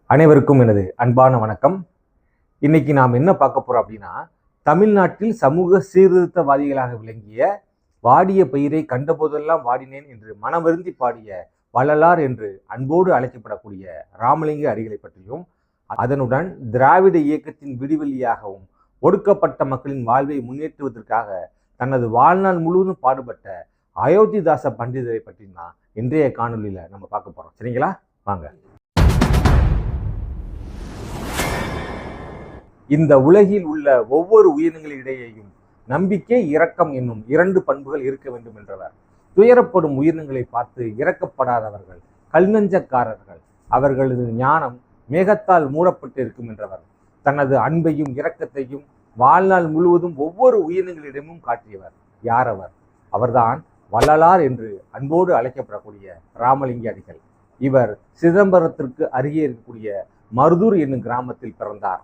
அனைவருக்கும் எனது அன்பான வணக்கம். இன்னைக்கு நாம் என்ன பார்க்க போறோம் அப்படின்னா, தமிழ்நாட்டில் சமூக சீர்திருத்தவாதிகளாக விளங்கிய வாடிய பயிரை கண்டபோதெல்லாம் வாடினேன் என்று மனவருந்தி பாடிய வள்ளலார் என்று அன்போடு அழைக்கப்படக்கூடிய ராமலிங்க அடிகளை பற்றியும், அதனுடன் திராவிட இயக்கத்தின் விடிவெள்ளியாகவும் ஒடுக்கப்பட்ட மக்களின் வாழ்வை முன்னேற்றுவதற்காக தனது வாழ்நாள் முழுவதும் பாடுபட்ட அயோத்திதாச பண்டிதரை பற்றி தான் இன்றைய காணொலியில நம்ம பார்க்க போறோம். சரிங்களா, வாங்க. இந்த உலகில் உள்ள ஒவ்வொரு உயிரினங்களிடையேயும் நம்பிக்கை, இரக்கம் என்னும் இரண்டு பண்புகள் இருக்க வேண்டும் என்றவர். துயரப்படும் உயிரினங்களை பார்த்து இரக்கப்படாதவர்கள் கல்நஞ்சக்காரர்கள், அவர்களது ஞானம் மேகத்தால் மூடப்பட்டு இருக்கும் என்றவர். தனது அன்பையும் இரக்கத்தையும் வாழ்நாள் முழுவதும் ஒவ்வொரு உயிரினங்களிடமும் காட்டியவர். யார் அவர்? அவர்தான் வள்ளலார் என்று அன்போடு அழைக்கப்படக்கூடிய ராமலிங்க அடிகள். இவர் சிதம்பரத்திற்கு அருகே இருக்கக்கூடிய மருதூர் என்னும் கிராமத்தில் பிறந்தார்.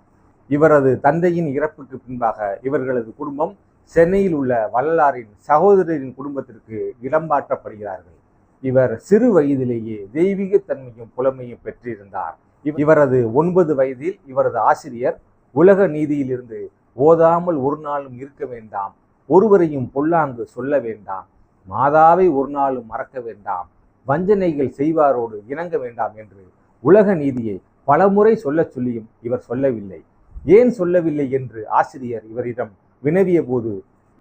இவரது தந்தையின் இறப்புக்கு பின்பாக இவர்களது குடும்பம் சென்னையில் உள்ள வள்ளலாரின் சகோதரரின் குடும்பத்திற்கு இடமாற்றப்படுகிறார்கள். இவர் சிறு வயதிலேயே தெய்வீக தன்மையும் புலமையும் பெற்றிருந்தார். இவரது 9 வயதில் இவரது ஆசிரியர், உலக நீதியிலிருந்து ஓதாமல் ஒரு நாளும் இருக்க வேண்டாம், ஒருவரையும் பொல்லாங்கு சொல்ல வேண்டாம், மாதாவை ஒரு நாளும் மறக்க வேண்டாம், வஞ்சனைகள் செய்வாரோடு இணங்க வேண்டாம் என்று உலக நீதியை பலமுறை சொல்லச் சொல்லியும் இவர் சொல்லவில்லை. ஏன் சொல்லவில்லை என்று ஆசிரியர் இவரிடம் வினவிய போது,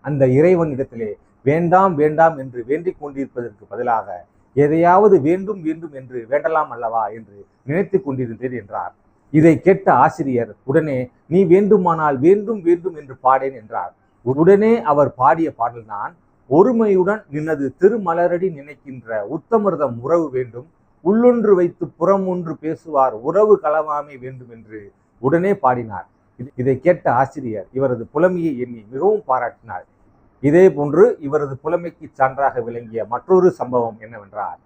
அந்த இறைவனிடத்திலே வேண்டாம் வேண்டாம் என்று வேண்டிக் கொண்டிருப்பதற்கு பதிலாக எதையாவது வேண்டும் வேண்டும் என்று வேண்டலாம் அல்லவா என்று நினைத்து கொண்டிருந்தேன் என்றார். இதை கேட்ட ஆசிரியர் உடனே, நீ வேண்டுமானால் வேண்டும் வேண்டும் என்று பாடேன் என்றார். உடனே அவர் பாடிய பாடல்தான், ஒருமையுடன் நின்னது திருமலரடி நினைக்கின்ற உத்தமர்தம் உறவு வேண்டும், உள்ளொன்று வைத்து புறம் ஒன்று பேசுவார் உறவு களவாமை வேண்டும் என்று உடனே பாடினார். இதை கேட்ட ஆசிரியர் இவரது புலமையை எண்ணி மிகவும் பாராட்டினார். இதே போன்று இவரது புலமைக்கு சான்றாக விளங்கிய மற்றொரு சம்பவம் என்னவென்றால்,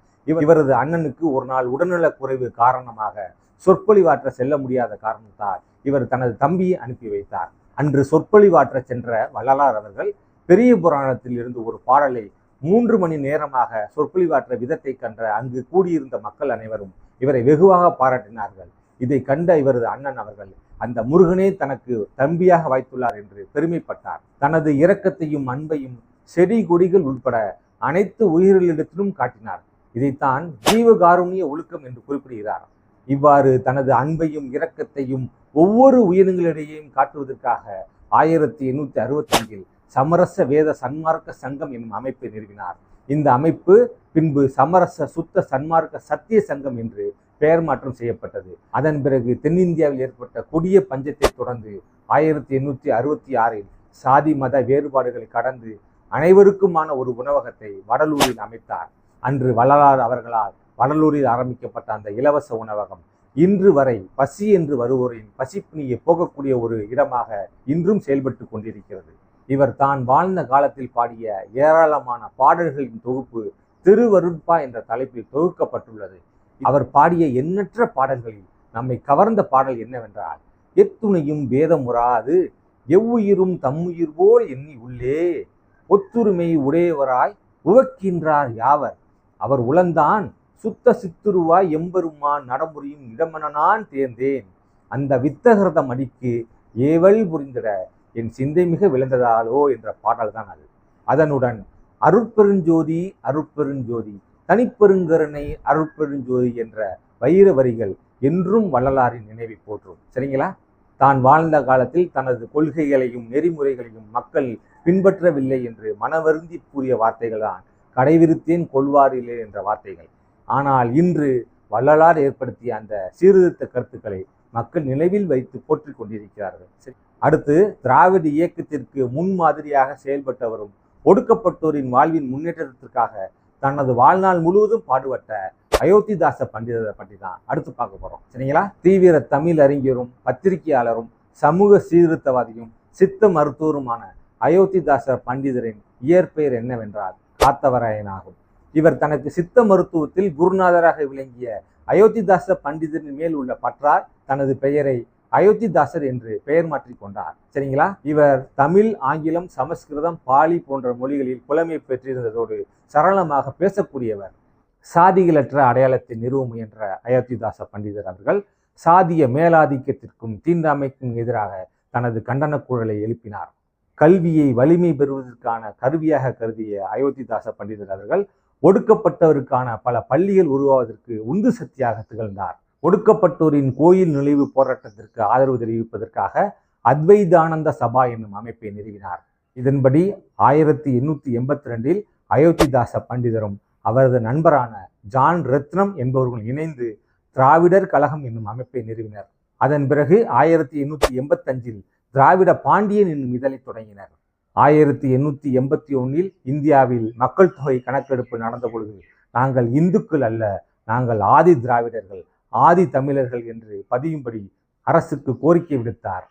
இவரது அண்ணனுக்கு ஒரு நாள் உடல்நலக் குறைவு காரணமாக சொற்பொழிவாற்ற செல்ல முடியாத காரணத்தால் இவர் தனது தம்பியை அனுப்பி வைத்தார். அன்று சொற்பொழிவாற்ற சென்ற வள்ளலார் அவர்கள் பெரிய புராணத்தில் இருந்து ஒரு பாடலை 3 மணி நேரமாக சொற்பொழிவாற்ற விதத்தை கண்ட அங்கு கூடியிருந்த மக்கள் அனைவரும் இவரை வெகுவாக பாராட்டினார்கள். இதை கண்ட இவரது அண்ணன் அவர்கள், அந்த முருகனே தனக்கு தம்பியாக வாய்த்துள்ளார் என்று பெருமைப்பட்டார். தனது இரக்கத்தையும் அன்பையும் செடி கொடிகள் உட்பட அனைத்து உயிர்களிடத்திலும் காட்டினார். இதைத்தான் ஜீவகாருண்ய ஒழுக்கம் என்று குறிப்பிடுகிறார். இவ்வாறு தனது அன்பையும் இரக்கத்தையும் ஒவ்வொரு உயிரினங்களிடையேயும் காட்டுவதற்காக 1865 சமரச வேத சன்மார்க்க சங்கம் என்னும் அமைப்பை நிறுவினார். இந்த அமைப்பு பின்பு சமரச சுத்த சன்மார்க்க சத்திய சங்கம் என்று பெயர் மாற்றம் செய்யப்பட்டது. அதன் பிறகு தென்னிந்தியாவில் ஏற்பட்ட கொடிய பஞ்சத்தை தொடர்ந்து 1866 சாதி மத வேறுபாடுகளை கடந்து அனைவருக்குமான ஒரு உணவகத்தை வடலூரில் அமைத்தார். அன்று வள்ளலார் அவர்களால் வடலூரில் ஆரம்பிக்கப்பட்ட அந்த இலவச உணவகம் இன்று வரை பசி என்று வருவோரின் பசிப்பினியை போகக்கூடிய ஒரு இடமாக இன்றும் செயல்பட்டு கொண்டிருக்கிறது. இவர் தான் வாழ்ந்த காலத்தில் பாடிய ஏராளமான பாடல்களின் தொகுப்பு திருவருட்பா என்ற தலைப்பில் தொகுக்கப்பட்டுள்ளது. அவர் பாடிய எண்ணற்ற பாடல்களில் நம்மை கவர்ந்த பாடல் என்னவென்றால், எத்துணையும் வேதமுறாது எவ்வுயிரும் தம்முயிர் போல் எண்ணி உள்ளே ஒத்துரிமை உடையவராய் உவக்கின்றார் யாவர், அவர் உளந்தான் சுத்த சித்துருவாய் எம்பெருமான் நடமுறையும் இடமனான் தேர்ந்தேன், அந்த வித்தகரதம் அடிக்கு ஏவல் புரிந்திட என் சிந்தை மிக விளைந்ததாலோ என்ற பாடல் தான் அது. அதனுடன் அருட்பெருஞ்சோதி அருட்பெருஞ்சோதி தனிப்பெருங்கருணை அருட்பெருஞ்சோதி என்ற வைர வரிகள் என்றும் வள்ளலாரின் நினைவை போற்றும். சரிங்களா? தான் வாழ்ந்த காலத்தில் தனது கொள்கைகளையும் நெறிமுறைகளையும் மக்கள் பின்பற்றவில்லை என்று மனவருந்தி கூறிய வார்த்தைகள் தான் கடைவிருத்தேன் கொள்வாரில்லை என்ற வார்த்தைகள். ஆனால் இன்று வள்ளலார் ஏற்படுத்திய அந்த சீர்திருத்த கருத்துக்களை மக்கள் நினைவில் வைத்து போற்றிக் கொண்டிருக்கிறார்கள். சரி, அடுத்து திராவிட இயக்கத்திற்கு முன்மாதிரியாக செயல்பட்டவரும் ஒடுக்கப்பட்டோரின் வாழ்வின் முன்னேற்றத்திற்காக தனது வாழ்நாள் முழுவதும் பாடுபட்ட அயோத்திதாச பண்டிதரை பற்றி தான் அடுத்து பார்க்க போறோம். சரிங்களா? தீவிர தமிழ் அறிஞரும் பத்திரிகையாளரும் சமூக சீர்திருத்தவாதியும் சித்த மருத்துவருமான அயோத்திதாச பண்டிதரின் இயற்பெயர் என்னவென்றால் காத்தவராயன் ஆகும். இவர் தனக்கு சித்த மருத்துவத்தில் குருநாதராக விளங்கிய அயோத்திதாச பண்டிதரின் மேல் உள்ள பற்றால் தனது பெயரை அயோத்திதாசர் என்று பெயர் மாற்றிக் கொண்டார். சரிங்களா? இவர் தமிழ், ஆங்கிலம், சமஸ்கிருதம், பாலி போன்ற மொழிகளில் புலமை பெற்றிருந்ததோடு சரளமாக பேசக்கூடியவர். சாதிகளற்ற அடையாளத்தை நிறுவ முயன்ற அயோத்திதாச பண்டிதர் அவர்கள் சாதிய மேலாதிக்கத்திற்கும் தீண்டாமைக்கும் எதிராக தனது கண்டன குரலை எழுப்பினார். கல்வியை வலிமை பெறுவதற்கான கருவியாக கருதிய அயோத்திதாச பண்டிதர் அவர்கள் ஒடுக்கப்பட்டவருக்கான பல பள்ளிகள் உருவாவதற்கு உந்து சக்தியாக திகழ்ந்தார். ஒடுக்கப்பட்டோரின் கோயில் நுழைவு போராட்டத்திற்கு ஆதரவு தெரிவிப்பதற்காக அத்வைதானந்த சபா என்னும் அமைப்பை நிறுவினார். இதன்படி 1882 அயோத்திதாச பண்டிதரும் அவரது நண்பரான ஜான் ரத்னம் என்பவர்கள் இணைந்து திராவிடர் கழகம் என்னும் அமைப்பை நிறுவினர். அதன் பிறகு 1885 திராவிட பாண்டியன் என்னும் இதழை தொடங்கினர். 1881 இந்தியாவில் மக்கள் தொகை கணக்கெடுப்பு நடந்த பொழுது நாங்கள் இந்துக்கள் அல்ல, நாங்கள் ஆதி திராவிடர்கள், ஆதி தமிழர்கள் என்று பதியும்படி அரசுக்கு கோரிக்கை விடுத்தார்.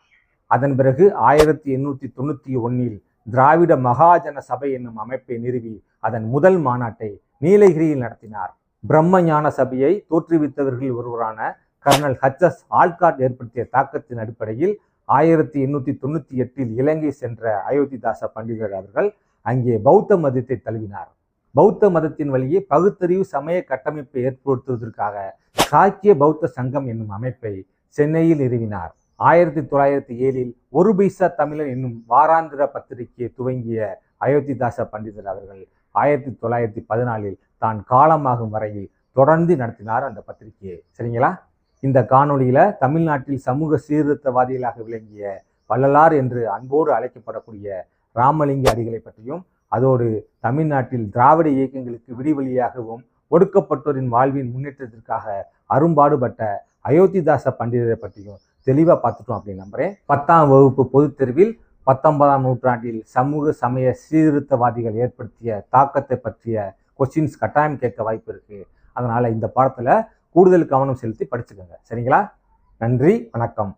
அதன் பிறகு 1891 திராவிட மகாஜன சபை என்னும் அமைப்பை நிறுவி அதன் முதல் மாநாட்டை நீலகிரியில் நடத்தினார். பிரம்ம ஞான சபையை தோற்றுவித்தவர்கள் ஒருவரான கர்னல் ஹச்.எஸ். ஆல்காட் ஏற்படுத்திய தாக்கத்தின் அடிப்படையில் 1898 இலங்கை சென்ற அயோத்திதாச பண்டிதர் அவர்கள் அங்கே பௌத்த மதத்தை தழுவினார். பௌத்த மதத்தின் வழியே பகுத்தறிவு சமய கட்டமைப்பை ஏற்படுத்துவதற்காக சாக்கிய பௌத்த சங்கம் என்னும் அமைப்பை சென்னையில் நிறுவினார். 1907 ஒரு பைசா தமிழன் என்னும் வாராந்திர பத்திரிகையை துவங்கிய அயோத்திதாச பண்டிதர் அவர்கள் 1914 தான் காலமாகும் வரையில் தொடர்ந்து நடத்தினார் அந்த பத்திரிகையை. சரிங்களா? இந்த காணொளியில தமிழ்நாட்டில் சமூக சீர்திருத்தவாதிகளாக விளங்கிய வள்ளலார் என்று அன்போடு அழைக்கப்படக்கூடிய ராமலிங்க அடிகளை பற்றியும், அதோடு தமிழ்நாட்டில் திராவிட இயக்கங்களுக்கு விடிவெளியாகவும் ஒடுக்கப்பட்டோரின் வாழ்வின் முன்னேற்றத்திற்காக அரும்பாடுபட்ட அயோத்திதாச பண்டிதரை பற்றியும் தெளிவாக பார்த்துட்டோம் அப்படின்னு நம்புறேன். 10ஆம் வகுப்பு பொதுத் தேர்வில் 19ஆம் நூற்றாண்டில் சமூக சமய சீர்திருத்தவாதிகள் ஏற்படுத்திய தாக்கத்தை பற்றிய கொஸ்டின்ஸ் கட்டாயம் கேட்க வாய்ப்பு இருக்கு. அதனால இந்த பாடத்துல கூடுதல் கவனம் செலுத்தி படிச்சுக்கோங்க. சரிங்களா? நன்றி, வணக்கம்.